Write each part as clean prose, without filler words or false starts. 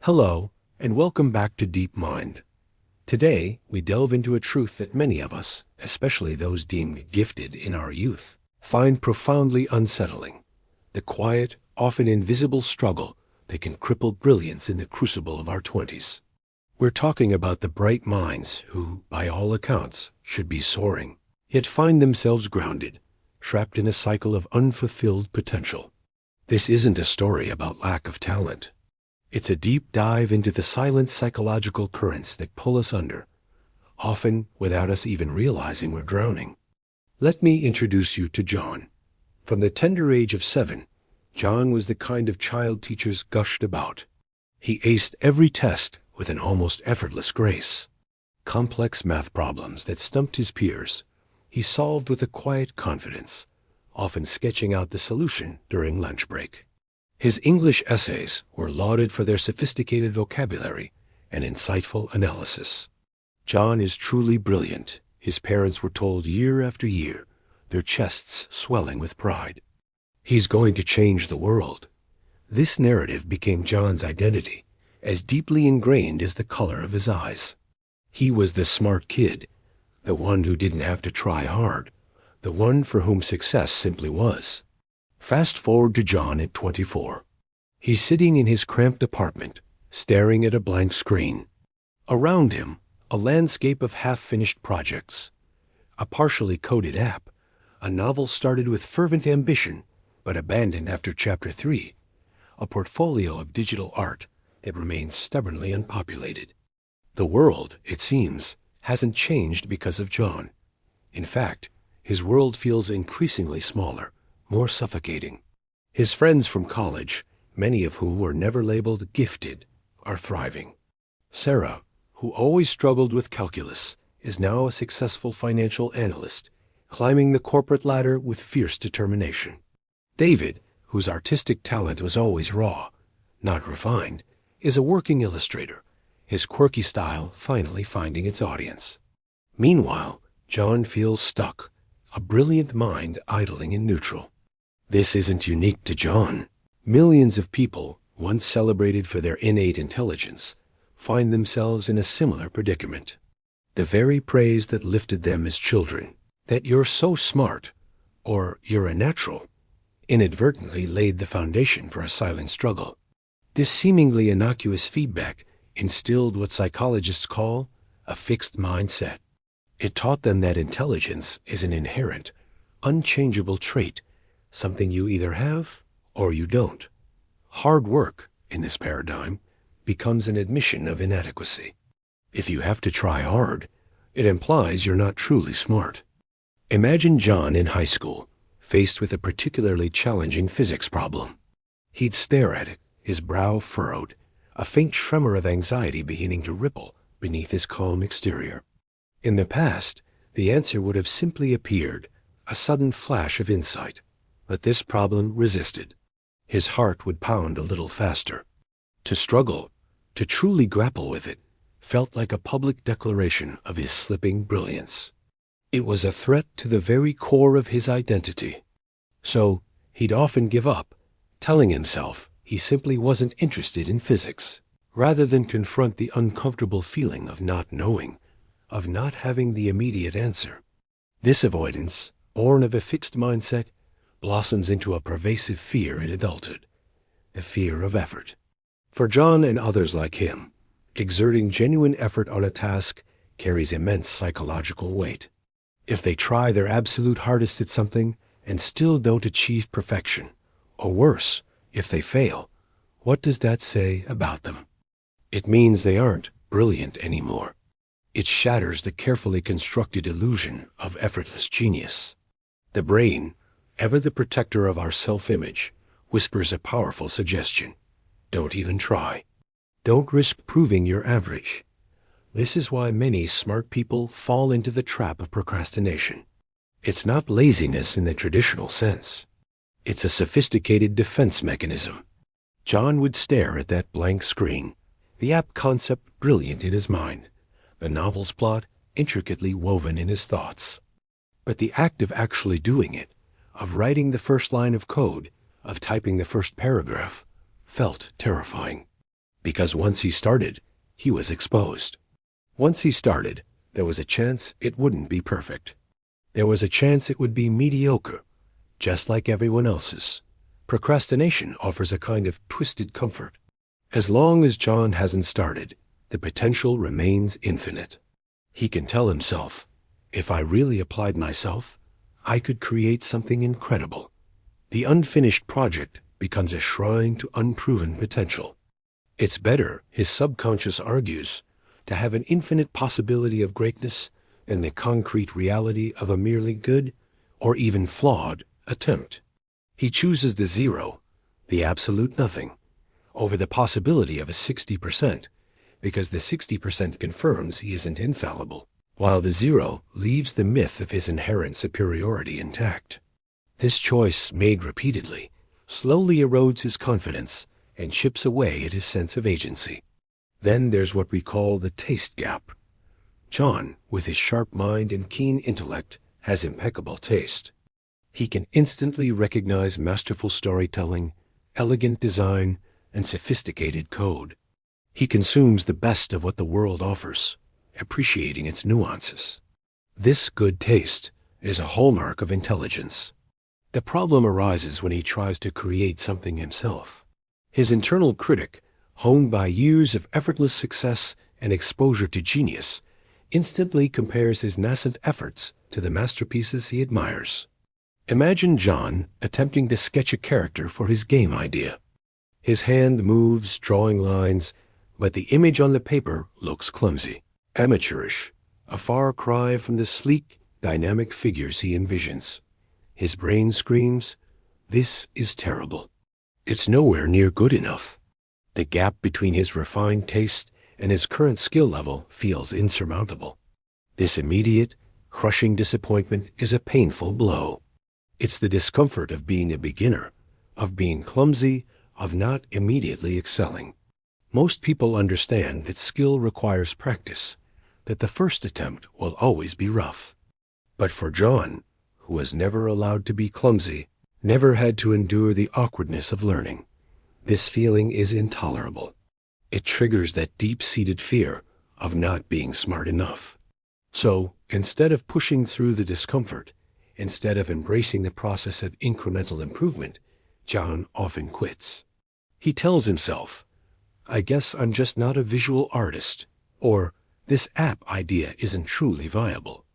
Hello, and welcome back to Deep Mind. Today, we delve into a truth that many of us, especially those deemed gifted in our youth, find profoundly unsettling: the quiet, often invisible struggle that can cripple brilliance in the crucible of our 20s. We're talking about the bright minds who, by all accounts, should be soaring, yet find themselves grounded, trapped in a cycle of unfulfilled potential. This isn't a story about lack of talent. It's a deep dive into the silent psychological currents that pull us under, often without us even realizing we're drowning. Let me introduce you to John. From the tender age of 7, John was the kind of child teachers gushed about. He aced every test with an almost effortless grace. Complex math problems that stumped his peers, he solved with a quiet confidence, often sketching out the solution during lunch break. His English essays were lauded for their sophisticated vocabulary and insightful analysis. John is truly brilliant, his parents were told year after year, their chests swelling with pride. He's going to change the world. This narrative became John's identity, as deeply ingrained as the color of his eyes. He was the smart kid, the one who didn't have to try hard, the one for whom success simply was. Fast forward to John at 24. He's sitting in his cramped apartment, staring at a blank screen. Around him, a landscape of half-finished projects. A partially coded app, a novel started with fervent ambition, but abandoned after chapter 3, a portfolio of digital art that remains stubbornly unpopulated. The world, it seems, hasn't changed because of John. In fact, his world feels increasingly smaller, more suffocating. His friends from college, many of whom were never labeled gifted, are thriving. Sarah, who always struggled with calculus, is now a successful financial analyst, climbing the corporate ladder with fierce determination. David, whose artistic talent was always raw, not refined, is a working illustrator, his quirky style finally finding its audience. Meanwhile, John feels stuck, a brilliant mind idling in neutral. This isn't unique to John. Millions of people, once celebrated for their innate intelligence, find themselves in a similar predicament. The very praise that lifted them as children, that you're so smart, or you're a natural, inadvertently laid the foundation for a silent struggle. This seemingly innocuous feedback instilled what psychologists call a fixed mindset. It taught them that intelligence is an inherent, unchangeable trait, something you either have or you don't. Hard work, in this paradigm, becomes an admission of inadequacy. If you have to try hard, it implies you're not truly smart. Imagine John in high school, faced with a particularly challenging physics problem. He'd stare at it, his brow furrowed, a faint tremor of anxiety beginning to ripple beneath his calm exterior. In the past, the answer would have simply appeared, a sudden flash of insight. But this problem resisted. His heart would pound a little faster. To struggle, to truly grapple with it, felt like a public declaration of his slipping brilliance. It was a threat to the very core of his identity. So, he'd often give up, telling himself he simply wasn't interested in physics, rather than confront the uncomfortable feeling of not knowing, of not having the immediate answer. This avoidance, born of a fixed mindset, blossoms into a pervasive fear in adulthood, the fear of effort. For John and others like him, exerting genuine effort on a task carries immense psychological weight. If they try their absolute hardest at something and still don't achieve perfection, or worse, if they fail, what does that say about them? It means they aren't brilliant anymore. It shatters the carefully constructed illusion of effortless genius. The brain, ever the protector of our self-image, whispers a powerful suggestion. Don't even try. Don't risk proving you're average. This is why many smart people fall into the trap of procrastination. It's not laziness in the traditional sense. It's a sophisticated defense mechanism. John would stare at that blank screen, the app concept brilliant in his mind, the novel's plot intricately woven in his thoughts. But the act of actually doing it, of writing the first line of code, of typing the first paragraph, felt terrifying. Because once he started, he was exposed. Once he started, there was a chance it wouldn't be perfect. There was a chance it would be mediocre, just like everyone else's. Procrastination offers a kind of twisted comfort. As long as John hasn't started, the potential remains infinite. He can tell himself, if I really applied myself, I could create something incredible. The unfinished project becomes a shrine to unproven potential. It's better, his subconscious argues, to have an infinite possibility of greatness than the concrete reality of a merely good, or even flawed, attempt. He chooses the zero, the absolute nothing, over the possibility of a 60%, because the 60% confirms he isn't infallible, while the zero leaves the myth of his inherent superiority intact. This choice, made repeatedly, slowly erodes his confidence and chips away at his sense of agency. Then there's what we call the taste gap. John, with his sharp mind and keen intellect, has impeccable taste. He can instantly recognize masterful storytelling, elegant design, and sophisticated code. He consumes the best of what the world offers, appreciating its nuances. This good taste is a hallmark of intelligence. The problem arises when he tries to create something himself. His internal critic, honed by years of effortless success and exposure to genius, instantly compares his nascent efforts to the masterpieces he admires. Imagine John attempting to sketch a character for his game idea. His hand moves, drawing lines, but the image on the paper looks clumsy, amateurish, a far cry from the sleek, dynamic figures he envisions. His brain screams, "This is terrible." It's nowhere near good enough. The gap between his refined taste and his current skill level feels insurmountable. This immediate, crushing disappointment is a painful blow. It's the discomfort of being a beginner, of being clumsy, of not immediately excelling. Most people understand that skill requires practice, that the first attempt will always be rough. But for John, who was never allowed to be clumsy, never had to endure the awkwardness of learning, this feeling is intolerable. It triggers that deep-seated fear of not being smart enough. So, instead of pushing through the discomfort, instead of embracing the process of incremental improvement, John often quits. He tells himself, "I guess I'm just not a visual artist," or "this app idea isn't truly viable."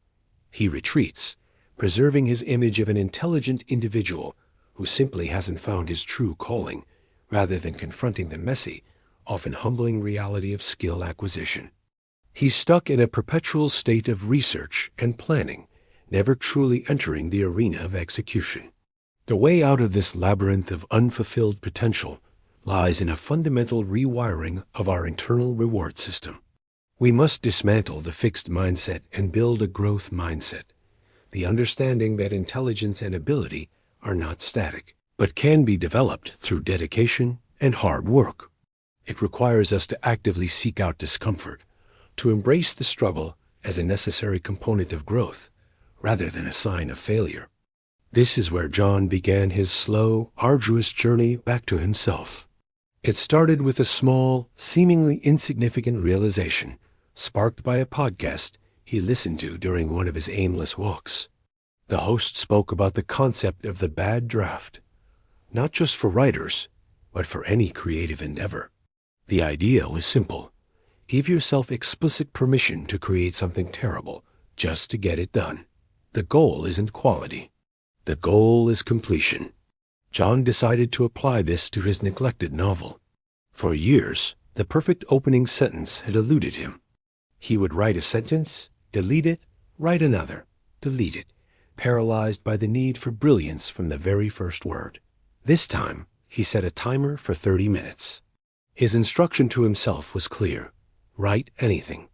He retreats, preserving his image of an intelligent individual who simply hasn't found his true calling, rather than confronting the messy, often humbling reality of skill acquisition. He's stuck in a perpetual state of research and planning, never truly entering the arena of execution. The way out of this labyrinth of unfulfilled potential lies in a fundamental rewiring of our internal reward system. We must dismantle the fixed mindset and build a growth mindset, the understanding that intelligence and ability are not static, but can be developed through dedication and hard work. It requires us to actively seek out discomfort, to embrace the struggle as a necessary component of growth, rather than a sign of failure. This is where John began his slow, arduous journey back to himself. It started with a small, seemingly insignificant realization, sparked by a podcast he listened to during one of his aimless walks. The host spoke about the concept of the bad draft, not just for writers, but for any creative endeavor. The idea was simple. Give yourself explicit permission to create something terrible, just to get it done. The goal isn't quality. The goal is completion. John decided to apply this to his neglected novel. For years, the perfect opening sentence had eluded him. He would write a sentence, delete it, write another, delete it, paralyzed by the need for brilliance from the very first word. This time, he set a timer for 30 minutes. His instruction to himself was clear. Write anything.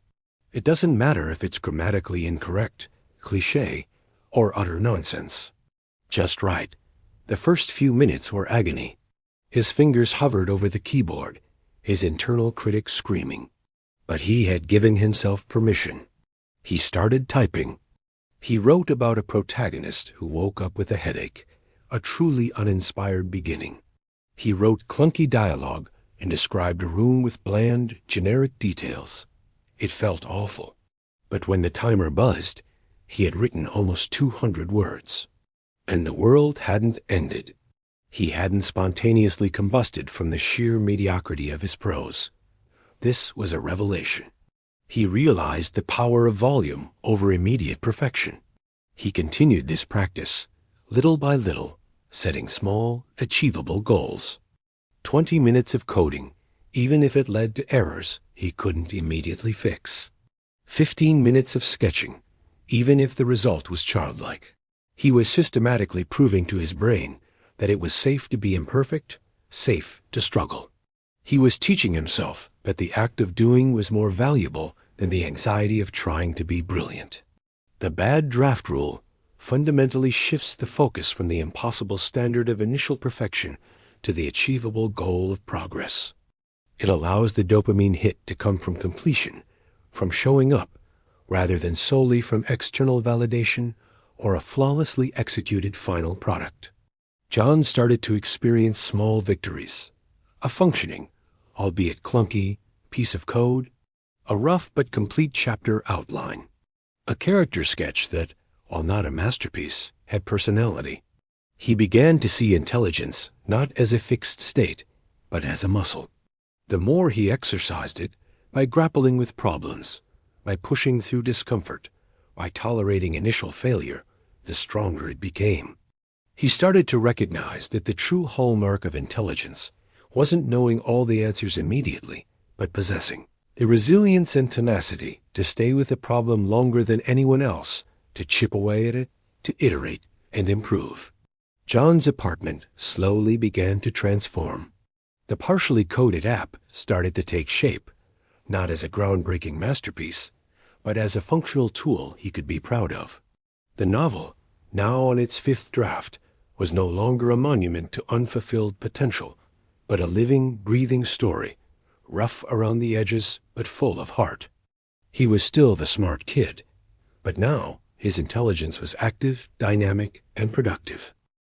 It doesn't matter if it's grammatically incorrect, cliché, or utter nonsense. Just write. The first few minutes were agony. His fingers hovered over the keyboard, his internal critic screaming. But he had given himself permission. He started typing. He wrote about a protagonist who woke up with a headache, a truly uninspired beginning. He wrote clunky dialogue and described a room with bland, generic details. It felt awful. But when the timer buzzed, he had written almost 200 words. And the world hadn't ended. He hadn't spontaneously combusted from the sheer mediocrity of his prose. This was a revelation. He realized the power of volume over immediate perfection. He continued this practice, little by little, setting small, achievable goals. 20 minutes of coding, even if it led to errors he couldn't immediately fix. 15 minutes of sketching, even if the result was childlike. He was systematically proving to his brain that it was safe to be imperfect, safe to struggle. He was teaching himself that the act of doing was more valuable than the anxiety of trying to be brilliant. The bad draft rule fundamentally shifts the focus from the impossible standard of initial perfection to the achievable goal of progress. It allows the dopamine hit to come from completion, from showing up, rather than solely from external validation or a flawlessly executed final product. John started to experience small victories. A functioning, albeit clunky, piece of code, a rough but complete chapter outline, a character sketch that, while not a masterpiece, had personality. He began to see intelligence not as a fixed state, but as a muscle. The more he exercised it, by grappling with problems, by pushing through discomfort, by tolerating initial failure, the stronger it became. He started to recognize that the true hallmark of intelligence wasn't knowing all the answers immediately, but possessing the resilience and tenacity to stay with the problem longer than anyone else, to chip away at it, to iterate and improve. John's apartment slowly began to transform. The partially coded app started to take shape, not as a groundbreaking masterpiece, but as a functional tool he could be proud of. The novel, now on its 5th draft, was no longer a monument to unfulfilled potential, but a living, breathing story, rough around the edges but full of heart. He was still the smart kid, but now his intelligence was active, dynamic, and productive.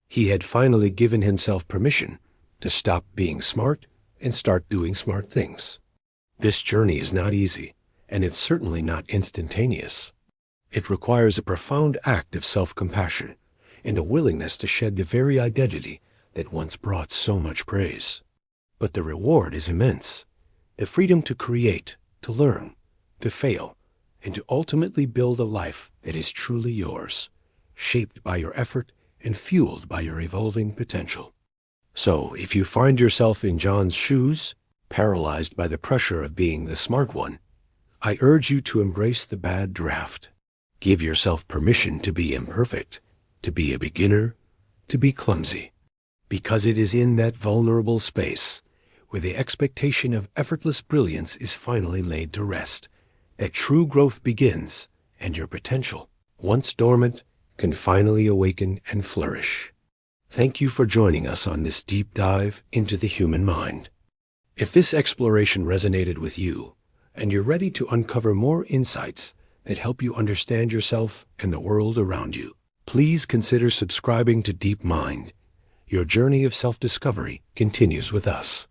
He had finally given himself permission to stop being smart and start doing smart things. This journey is not easy, and it's certainly not instantaneous. It requires a profound act of self-compassion and a willingness to shed the very identity that once brought so much praise. But the reward is immense. The freedom to create, to learn, to fail, and to ultimately build a life that is truly yours, shaped by your effort and fueled by your evolving potential. So, if you find yourself in John's shoes, paralyzed by the pressure of being the smart one, I urge you to embrace the bad draft. Give yourself permission to be imperfect, to be a beginner, to be clumsy, because it is in that vulnerable space where the expectation of effortless brilliance is finally laid to rest, that true growth begins and your potential, once dormant, can finally awaken and flourish. Thank you for joining us on this deep dive into the human mind. If this exploration resonated with you, and you're ready to uncover more insights that help you understand yourself and the world around you, please consider subscribing to Deep Mind. Your journey of self-discovery continues with us.